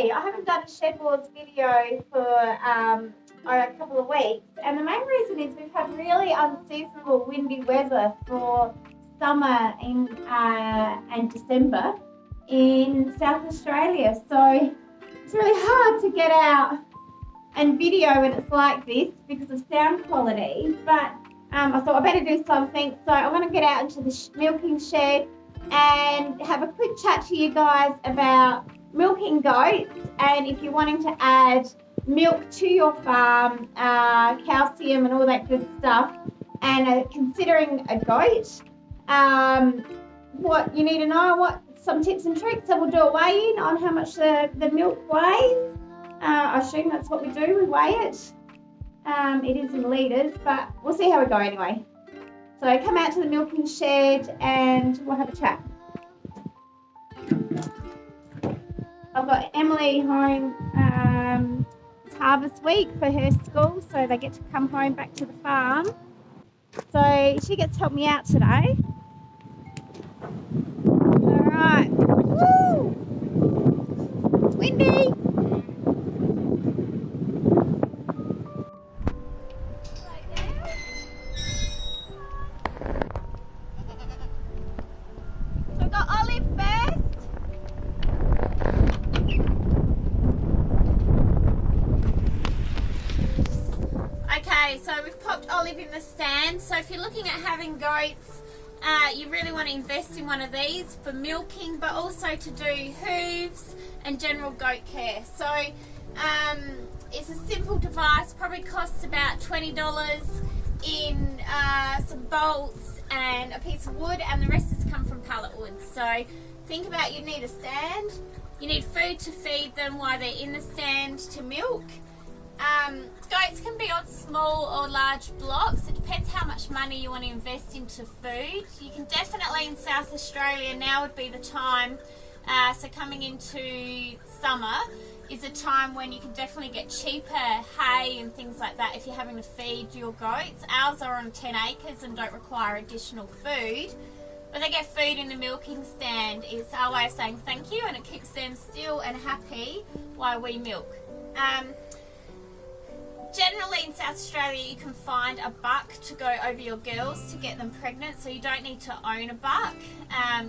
Hey, I haven't done a Shed Wars video for a couple of weeks, and the main reason is we've had really unseasonable windy weather for summer and December in South Australia. So it's really hard to get out and video when it's like this because of sound quality. But I thought I better do something, so I'm going to get out into the milking shed and have a quick chat to you guys about milking goats, and if you're wanting to add milk to your farm, calcium and all that good stuff, and considering a goat, what you need to know, what some tips and tricks. So we'll do a weigh-in on how much the milk weighs. I assume that's what we do, we weigh it. It is in litres, but we'll see how we go anyway. So come out to the milking shed and we'll have a chat. I've got Emily home, it's harvest week for her school, so they get to come home back to the farm. So she gets to help me out today. Alright, woo! It's windy! So we've got Olive first. So we've popped Olive in the stand. So if you're looking at having goats, you really want to invest in one of these for milking, but also to do hooves and general goat care. So it's a simple device, probably costs about $20 in some bolts and a piece of wood, and the rest has come from pallet wood. So think about, you need a stand, you need food to feed them while they're in the stand to milk. Goats can be on small or large blocks. It depends how much money you want to invest into food. You can definitely, in South Australia, now would be the time, so coming into summer is a time when you can definitely get cheaper hay and things like that if you're having to feed your goats. Ours are on 10 acres and don't require additional food, but they get food in the milking stand. It's our way of saying thank you, and it keeps them still and happy while we milk. Generally in South Australia you can find a buck to go over your girls to get them pregnant, so you don't need to own a buck.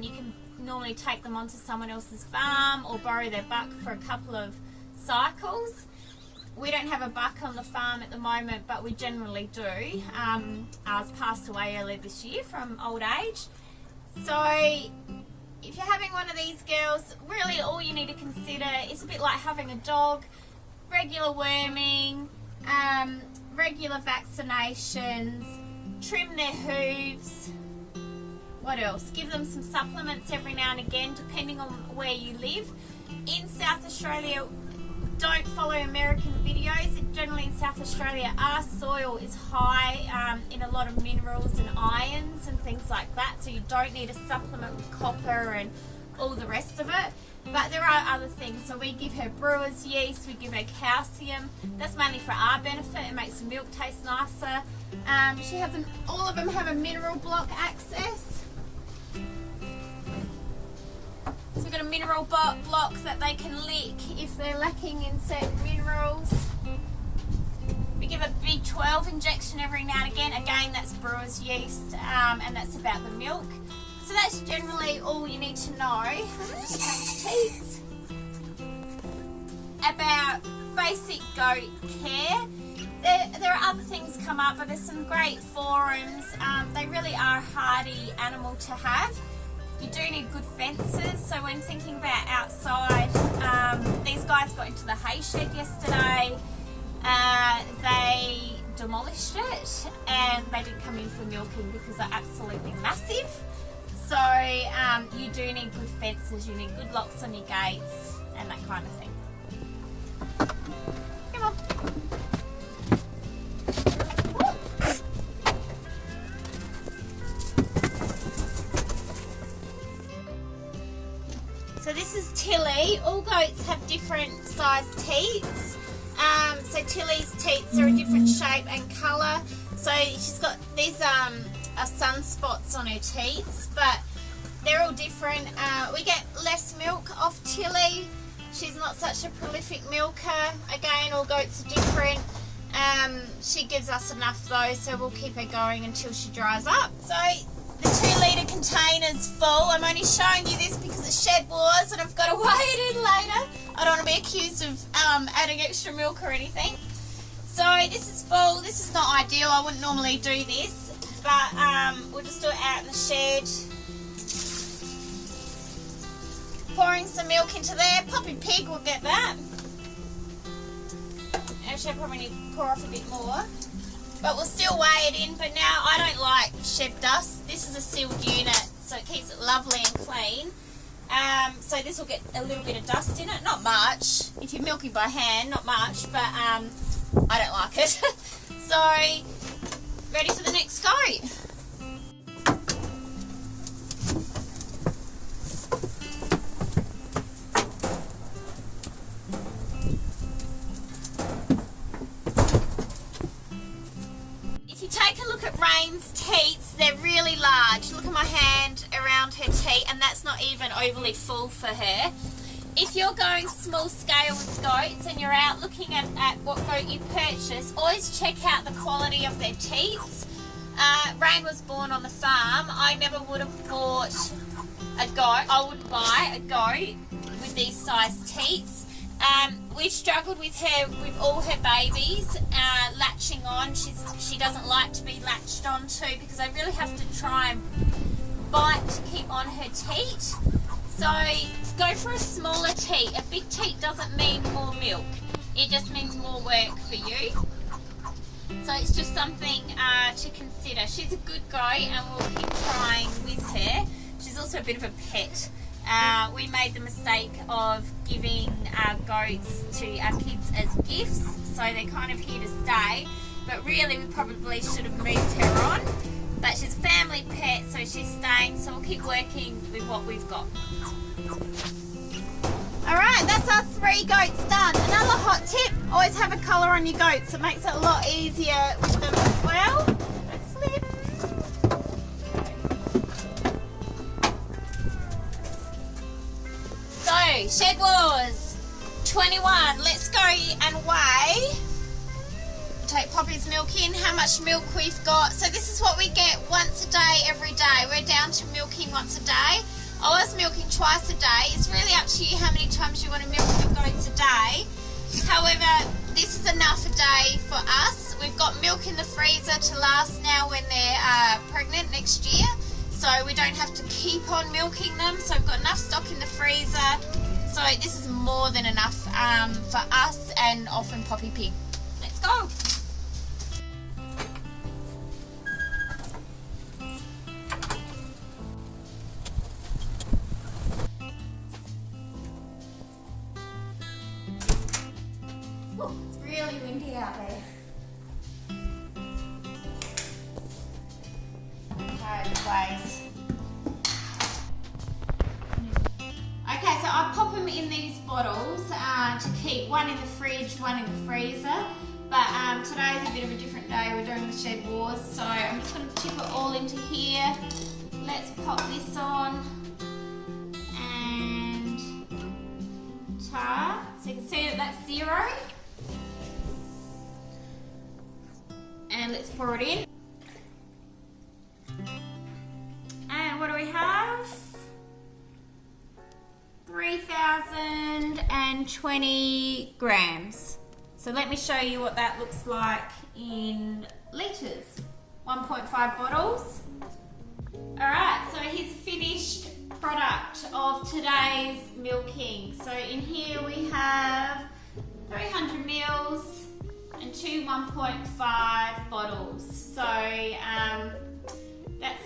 You can normally take them onto someone else's farm or borrow their buck for a couple of cycles. We don't have a buck on the farm at the moment, but we generally do. Ours passed away earlier this year from old age. So if you're having one of these girls, really all you need to consider is a bit like having a dog: regular worming, regular vaccinations, trim their hooves. What else? Give them some supplements every now and again, depending on where you live. In South Australia, don't follow American videos. Generally in South Australia, our soil is high in a lot of minerals and irons and things like that, so you don't need a supplement with copper and all the rest of it. But there are other things. So we give her brewer's yeast, we give her calcium. That's mainly for our benefit. It makes the milk taste nicer. She has all of them have a mineral block access. So we've got a mineral block that they can lick if they're lacking in certain minerals. We give a B12 injection every now and again. Again, that's brewer's yeast, and that's about the milk. So that's generally all you need to know. Just change teats. About basic goat care. There are other things come up, but there's some great forums. They really are a hardy animal to have. You do need good fences, so when thinking about outside, these guys got into the hay shed yesterday. They demolished it and they didn't come in for milking because they're absolutely massive. So you do need good fences, you need good locks on your gates and that kind of thing. Come on. So this is Tilly. All goats have different sized teats. So Tilly's teats are a different shape and colour. So she's got these are sunspots on her teats, but they're all different. We get less milk off Tilly she's not such a prolific milker. Again, all goats are different. She gives us enough though, so we'll keep her going until she dries up. So the 2 litre container's full. I'm only showing you this because it's Shed Wars and I've got to weigh it in later. I don't want to be accused of adding extra milk or anything. So this is full. This is not ideal. I wouldn't normally do this, but we'll just do it out in the shed. Pouring some milk into there. Poppy Pig will get that. Actually, I probably need to pour off a bit more. But we'll still weigh it in. But now I don't like shed dust. This is a sealed unit, so it keeps it lovely and clean. So this will get a little bit of dust in it. Not much. If you're milking by hand, not much. But I don't like it. So, ready for the next goat. If you take a look at Rain's teats, they're really large. Look at my hand around her teat, and that's not even overly full for her. If you're going small scale with goats and you're out looking at what goat you purchase, always check out the quality of their teats. Rain was born on the farm. I never would have bought a goat. I would buy a goat with these size teats. We've struggled with her with all her babies latching on. She doesn't like to be latched onto because I really have to try and bite to keep on her teat. So go for a smaller teat. A big teat doesn't mean more milk. It just means more work for you. So it's just something to consider. She's a good goat and we'll keep trying with her. She's also a bit of a pet. We made the mistake of giving our goats to our kids as gifts, so they're kind of here to stay. But really we probably should have moved her on. But she's a family pet, so she's staying, so we'll keep working with what we've got. Alright, that's our 3 goats done. Another hot tip, always have a colour on your goats. It makes it a lot easier with them as well. Don't slip. So, Shed Wars 21. Let's go and weigh. Take Poppy's milk in, how much milk we've got. So this is what we get once a day, every day. We're down to milking once a day. I was milking twice a day. It's really up to you how many times you want to milk your goats a day. However, this is enough a day for us. We've got milk in the freezer to last now when they're pregnant next year. So we don't have to keep on milking them. So we've got enough stock in the freezer. So this is more than enough for us and often Poppy Pig. Let's go. It's really windy out there. Okay, ways. Okay, so I pop them in these bottles to keep one in the fridge, one in the freezer. But today's a bit of a different day. We're doing the Shed Wars, so I'm just going to tip it all into here. Let's pop this on and tar. So you can see that that's 0. And let's pour it in. And what do we have? 3,020 grams. So let me show you what that looks like in litres. 1.5 bottles. Alright, so here's a finished product of today's milking. So in here we have 300 mils and 2 1.5 bottles. So that's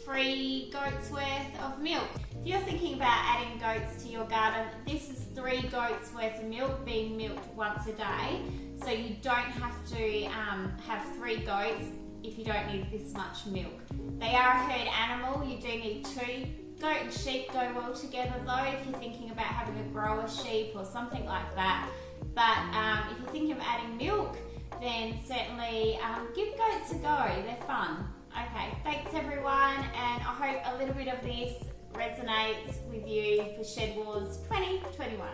3 goats worth of milk. If you're thinking about adding goats to your garden, this is 3 goats worth of milk being milked once a day. So you don't have to have 3 goats if you don't need this much milk. They are a herd animal, you do need 2. Goat and sheep go well together though if you're thinking about having a grower sheep or something like that. But if you're thinking of adding milk, then certainly give goats a go, they're fun. Okay, thanks everyone, and I hope a little bit of this resonates with you for Shed Wars 2021.